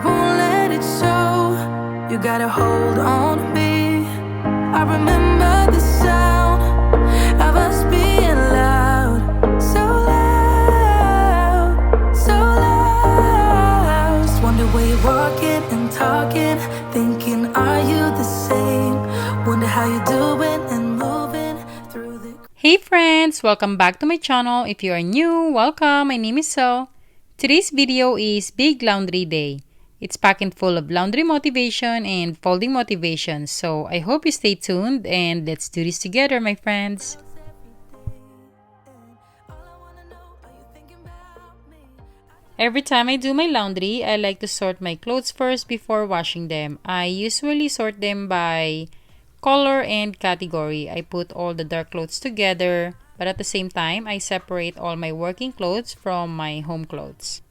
won't let it show. You got a hold on me. I remember the sound of us being loud, so loud, so loud. Just wonder where you're walking and talking, thinking, are you the same? Wonder how you're doing and moving through the... Hey friends, welcome back to my channel. If you are new, welcome. My name is Selle. Today's video is Big Laundry Day. It's packed full of laundry motivation and folding motivation. So I hope you stay tuned and let's do this together, my friends. Every time I do my laundry, I like to sort my clothes first before washing them. I usually sort them by color and category. I put all the dark clothes together, but at the same time, I separate all my working clothes from my home clothes.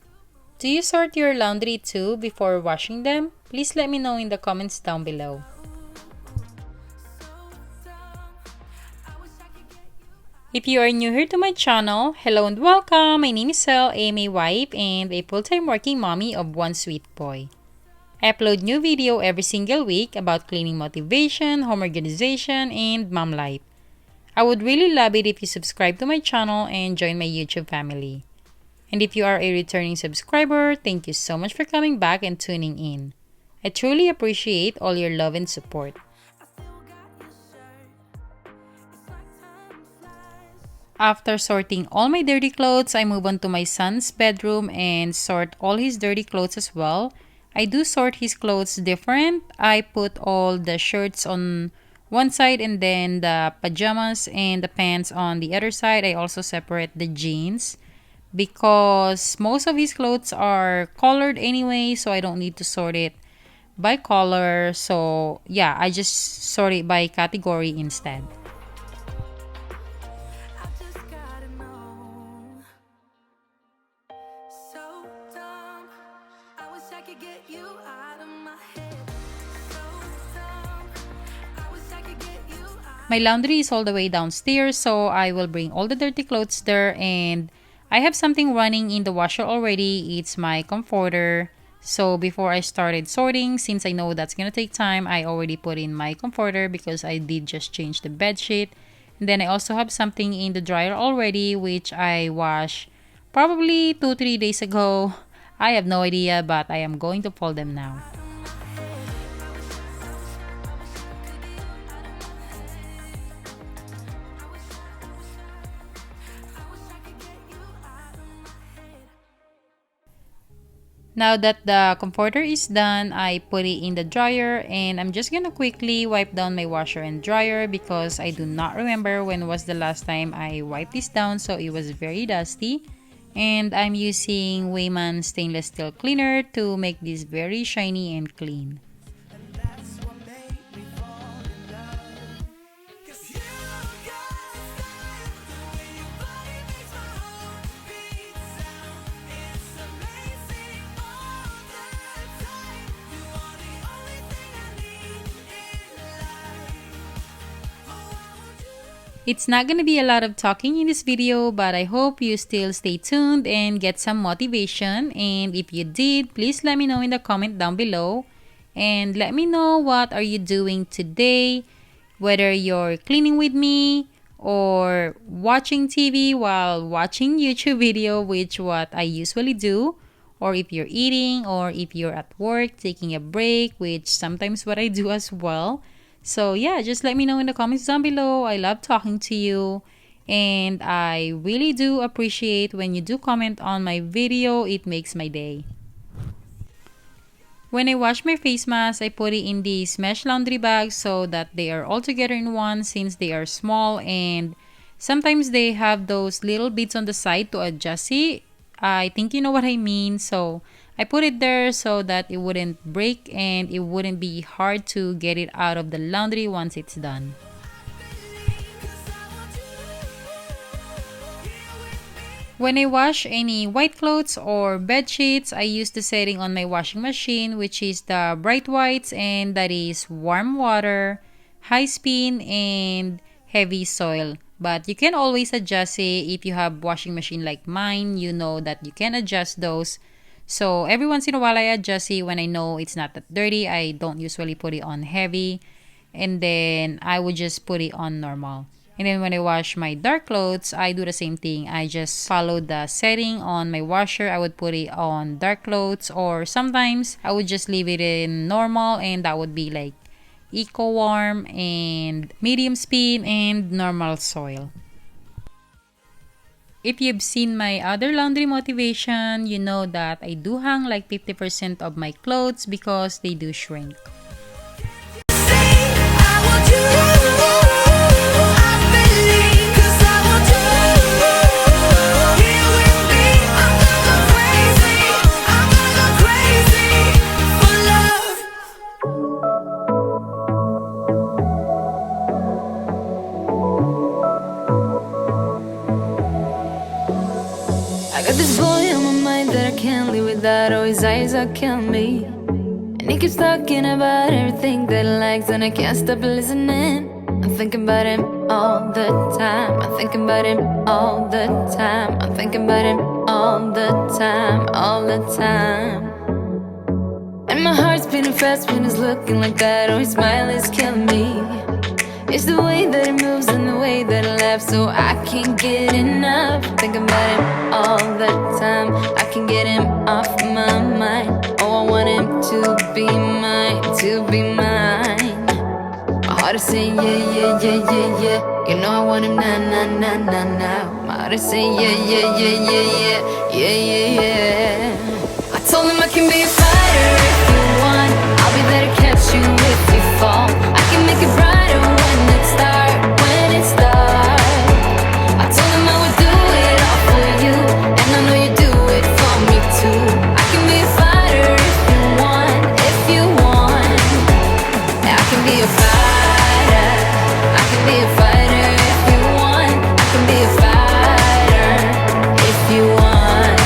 Do you sort your laundry too before washing them? Please let me know in the comments down below. If you are new here to my channel, hello and welcome. My name is Selle, I am a wife and a full-time working mommy of one sweet boy. I upload new video every single week about cleaning motivation, home organization, and mom life. I would really love it if you subscribe to my channel and join my YouTube family. And if you are a returning subscriber, thank you so much for coming back and tuning in. I truly appreciate all your love and support. After sorting all my dirty clothes, I move on to my son's bedroom and sort all his dirty clothes as well. I do sort his clothes different. I put all the shirts on one side and then the pajamas and the pants on the other side. I also separate the jeans because most of his clothes are colored anyway, so I don't need to sort it by color. So yeah, I just sort it by category instead. My laundry is all the way downstairs, so I will bring all the dirty clothes there, and I have something running in the washer already. It's my comforter. So before I started sorting, since I know that's gonna take time, I already put in my comforter because I did just change the bed sheet. And then I also have something in the dryer already, which I washed probably 2-3 days ago. I have no idea, but I am going to fold them now. Now that the comforter is done, I put it in the dryer and I'm just gonna quickly wipe down my washer and dryer because I do not remember when was the last time I wiped this down, so it was very dusty. And I'm using Weiman stainless steel cleaner to make this very shiny and clean. It's not gonna be a lot of talking in this video, but I hope you still stay tuned and get some motivation. And if you did, please let me know in the comment down below. And let me know what are you doing today, whether you're cleaning with me or watching TV while watching YouTube video, which what I usually do, or if you're eating, or if you're at work taking a break, which sometimes what I do as well. So yeah, just let me know in the comments down below. I love talking to you and I really do appreciate when you do comment on my video. It makes my day. When I wash my face mask, I put it in these mesh laundry bags so that they are all together in one since they are small and sometimes they have those little bits on the side to adjust it. I think you know what I mean. So I put it there so that it wouldn't break and it wouldn't be hard to get it out of the laundry once it's done. When I wash any white clothes or bed sheets, I use the setting on my washing machine, which is the bright whites, and that is warm water, high spin, and heavy soil. But you can always adjust it if you have washing machine like mine. You know that you can adjust those So every once in a while I adjust it. When I know it's not that dirty, I don't usually put it on heavy, and then I would just put it on normal. And then when I wash my dark clothes, I do the same thing. I just follow the setting on my washer. I would put it on dark clothes, or sometimes I would just leave it in normal, and that would be like eco warm and medium speed and normal soil. If you've seen my other laundry motivation, you know that I do hang like 50% of my clothes because they do shrink. I got this boy on my mind that I can't live without. Oh, his eyes are killing me. And he keeps talking about everything that he likes, and I can't stop listening. I'm thinking about him all the time. I'm thinking about him all the time. I'm thinking about him all the time, all the time. And my heart's beating fast when he's looking like that. Oh, his smile is killing me. It's the way that he moves and the way that he laughs, so I can't get enough. Think about him all the time. I can't get him off my mind. Oh, I want him to be mine, to be mine. My heart is saying yeah, yeah, yeah, yeah, yeah. You know I want him now, now, now, now, now. My heart is saying yeah, yeah, yeah, yeah, yeah, yeah, yeah, yeah. I told him I can be a fighter if you want. I'll be there to catch you if you fall. I can make it brighter when it's dark, when it's dark. I told him I would do it all for you, and I know you do it for me too. I can be a fighter if you want, if you want. Yeah, I can be a fighter. I can be a fighter if you want. I can be a fighter if you want.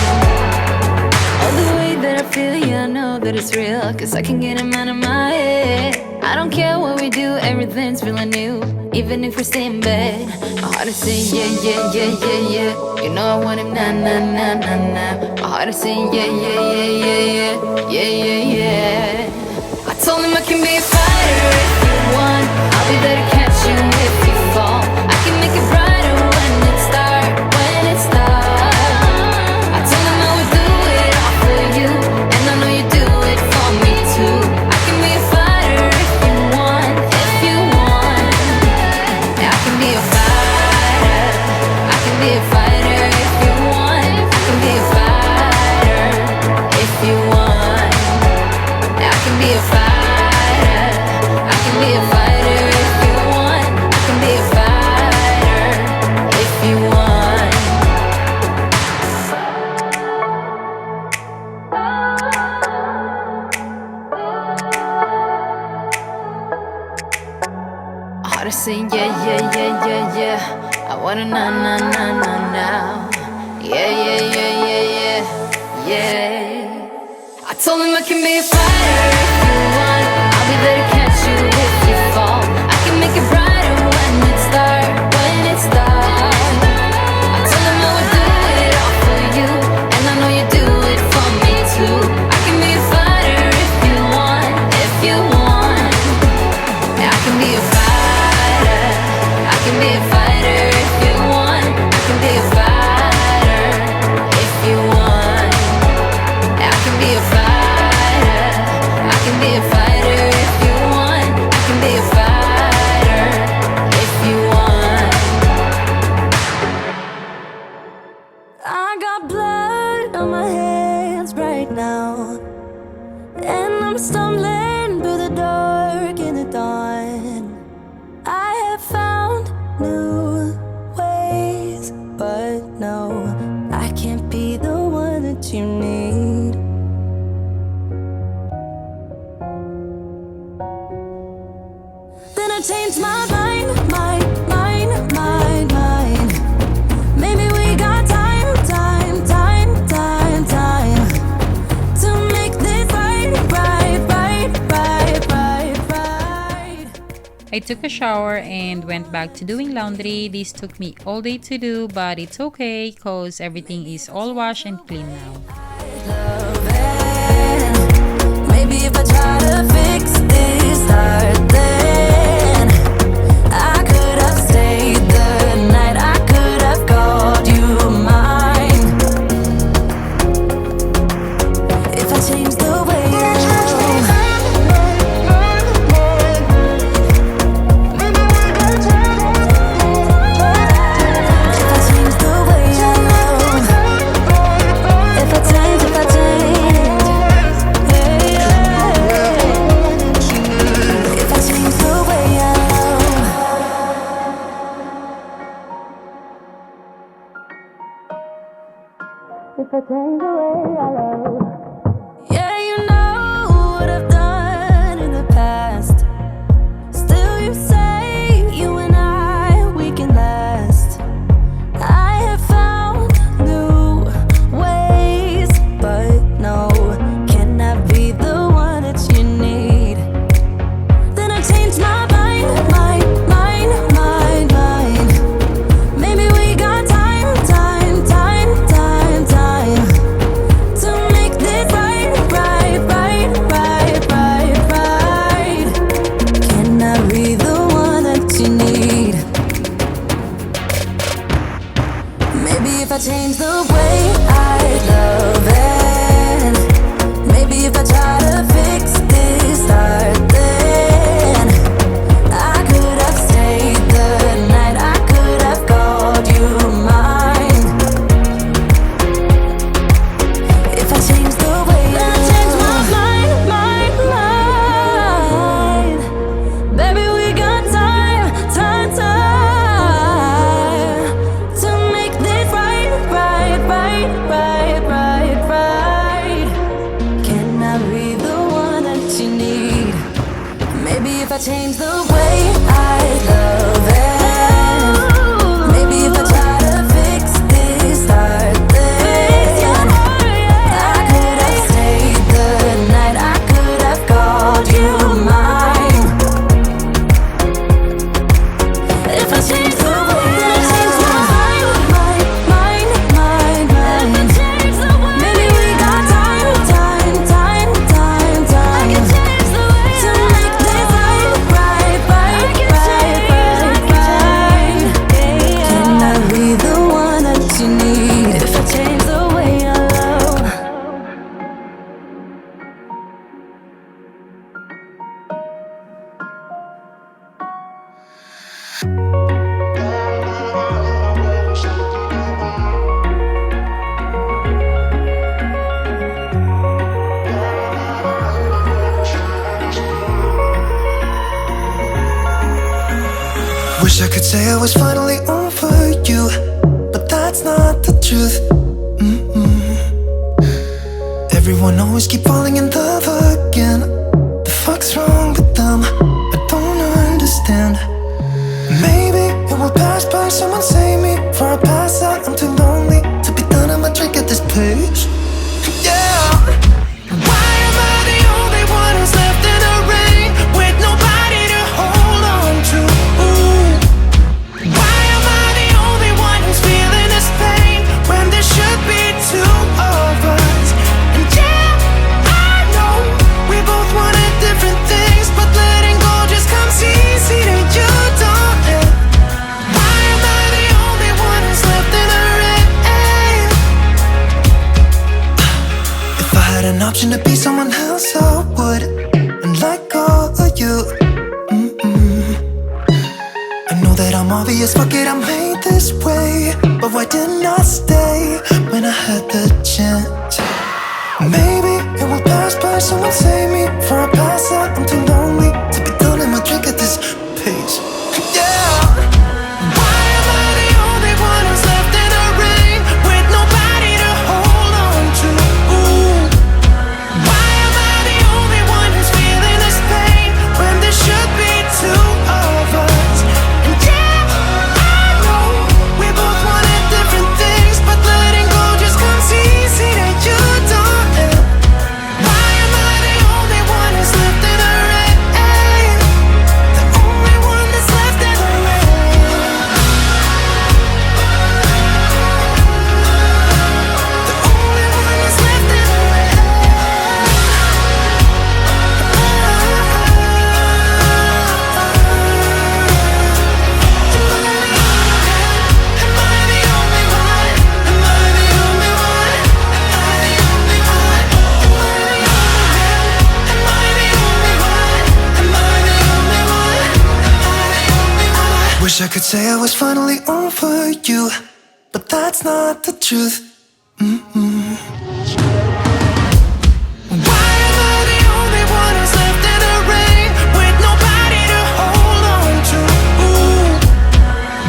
All the way that I feel, yeah, I know that it's real, 'cause I can get him out of my head. I don't care what we do, everything's feeling new. Even if we stay in bed, my heart is saying yeah, yeah, yeah, yeah, yeah. You know I want him now, now, now, now, now. My heart is saying yeah, yeah, yeah, yeah, yeah, yeah, yeah, yeah. I told him I can be a fighter if you want. I'll be there to catch you if you fall. I can make it brighter when it's dark, when it's dark. I told him I would do it all for you, and I know you do it for me too. I can be a fighter if you want, if you want. Yeah, I can be a fighter. I can be a fighter if you want. I can be a fighter if you want. Yeah, I can be a fighter. I can be a fighter if you want. I can be a fighter if you want. My heart is saying yeah, yeah, yeah, yeah, yeah. I wanna now, now, now, now, now. Yeah, yeah, yeah, yeah, yeah, yeah. I told him I can be a fighter if you want. I'll be there to catch you if you fall. I can make it brighter when it's dark, when it's dark. I told him I would do it all for you, and I know you do it for me too. I can be a fighter if you want, if you want. Yeah, I can be a fighter. I can be a fighter if you want. I can be a fighter if you want. Yeah, I can be a fighter. I can be a fighter if you want. I can be a fighter if you want. I got blood on my hands right now, and I'm stumbling through the dark in the dawn. I have found new ways, but no, I can't be the one that you need. Then I changed my mind, mind, mind, mind, mind. Maybe we got time, time, time, time, time to make this right, right, right, right, right, right. I took a shower and went back to doing laundry. This took me all day to do, but it's okay because everything is all washed and clean now. Love change the way I love. Yeah, you know what I've done in the past. Still you say you and we can last. I have found new ways, but no, can I be the one that you need? Then I changed my mind. Maybe we got time to make this right. Can I be the one that you need? Maybe if I change the way I love it, maybe if I try to fix this heart, then I could have stayed the night, I could have called you mine. If I change the way I change my mind, baby, we got time to make this right. Can I be the one that you need? Maybe if I change the way I love it, maybe if I try to fix this heart, then I could have stayed the night, I could have called you mine. If I change the way I change my mind, maybe we got time to make this right. Can I be the one that you need? If I change the way I love. Wish I could say I was finally over you, but that's not the truth. Everyone always keep falling in love again. The fuck's wrong with them? I don't understand. Maybe it will pass by, someone save me. Before I pass out, I'm too lonely to be done, I'ma drink at this place. Yeah. Why am I the only one who's left in the rain with nobody to hold on to? Why am I the only one who's feeling this pain when there should be two of us? And yeah, I know we both wanted different things, but letting go just comes easy to you, don't it? Why am I the only one who's left in the rain? If I had an option to be someone else, I would, and let go of you. I know that I'm obvious, fuck it, I'm made this way, but why didn't I stay when I had the chance? Maybe it will pass by, someone save me. Before I pass out, I'm too lonely to be done, I'ma drink at this pace. Yeah. Why am I the only one who's left in the rain with nobody to hold on to? Why am I the only one who's feeling this pain when there should be two of us? And yeah, I know we both wanted different things, but letting go just comes easy to you, don't it? Why am I the only one who's left in the rain? The only one that's left in the rain. The only one that's left in the rain. Am I the only one? Am I the only one? Am I the only one? Am I the only one? Am I the only one? Am I the only one? Wish I could say I was finally over you, but that's not the truth. Why am I the only one who's left in the rain with nobody to hold on to?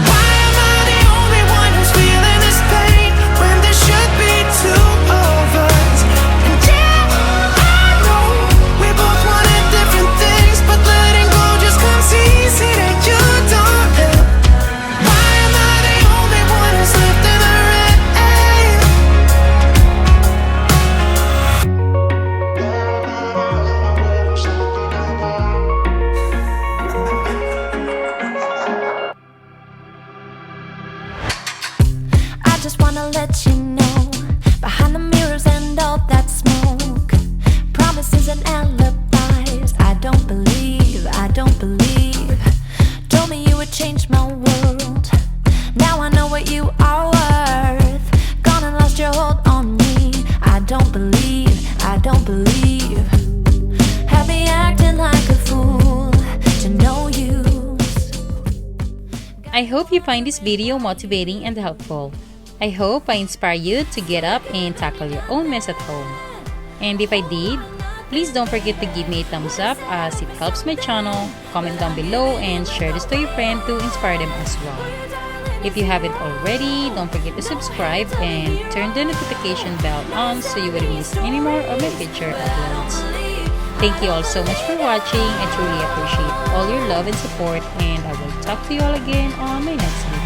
Why am I the only one who's feeling this pain when there should be two I hope you find this video motivating and helpful. I hope I inspire you to get up and tackle your own mess at home. And if I did, please don't forget to give me a thumbs up as it helps my channel, comment down below, and share this to your friend to inspire them as well. If you haven't already, don't forget to subscribe and turn the notification bell on so you won't miss any more of my future uploads. Thank you all so much for watching. I truly appreciate all your love and support, and I will talk to you all again on my next video.